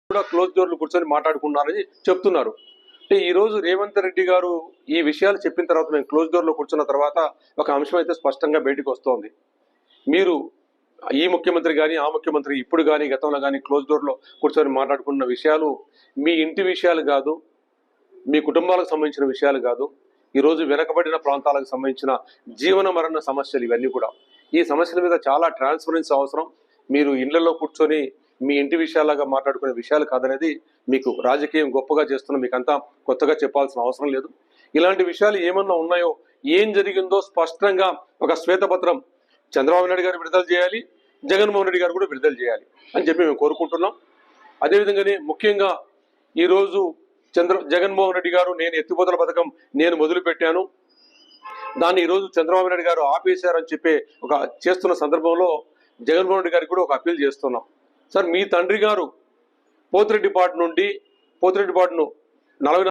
కూడా క్లోజ్ డోర్లు కూర్చొని మాట్లాడుకున్నారని చెప్తున్నారు. అంటే ఈ రోజు రేవంత్ రెడ్డి గారు ఈ విషయాలు చెప్పిన తర్వాత, మేము క్లోజ్ డోర్ లో కూర్చున్న తర్వాత ఒక అంశం అయితే స్పష్టంగా బయటకు వస్తోంది. మీరు ఈ ముఖ్యమంత్రి కానీ ఆ ముఖ్యమంత్రి ఇప్పుడు కానీ గతంలో కానీ క్లోజ్ డోర్ లో కూర్చొని మాట్లాడుకున్న విషయాలు మీ ఇంటి విషయాలు కాదు, మీ కుటుంబాలకు సంబంధించిన విషయాలు కాదు, ఈరోజు వెనకబడిన ప్రాంతాలకు సంబంధించిన జీవన మరణ సమస్యలు ఇవన్నీ కూడా. ఈ సమస్యల మీద చాలా ట్రాన్స్పరెన్సీ అవసరం. మీరు ఇళ్లలో కూర్చొని మీ ఇంటి విషయాలుగా మాట్లాడుకునే విషయాలు కాదనేది మీకు రాజకీయం గొప్పగా చేస్తున్న మీకంతా కొత్తగా చెప్పాల్సిన అవసరం లేదు. ఇలాంటి విషయాలు ఏమన్నా ఉన్నాయో, ఏం జరిగిందో స్పష్టంగా ఒక శ్వేతపత్రం చంద్రబాబు నాయుడు గారు విడుదల చేయాలి, జగన్మోహన్ రెడ్డి గారు కూడా విడుదల చేయాలి అని చెప్పి మేము కోరుకుంటున్నాం. అదేవిధంగానే ముఖ్యంగా ఈరోజు జగన్మోహన్ రెడ్డి గారు నేను ఎత్తిపోతల పథకం నేను మొదలు పెట్టాను, దాన్ని ఈరోజు చంద్రబాబు నాయుడు గారు ఆపేశారని చెప్పి ఒక చేస్తున్న సందర్భంలో జగన్మోహన్ రెడ్డి గారికి కూడా ఒక అప్పీల్ చేస్తున్నాం. సార్, మీ తండ్రి గారు పోతిరెడ్డిపాటు నుండి పోతిరెడ్డిపాటును 40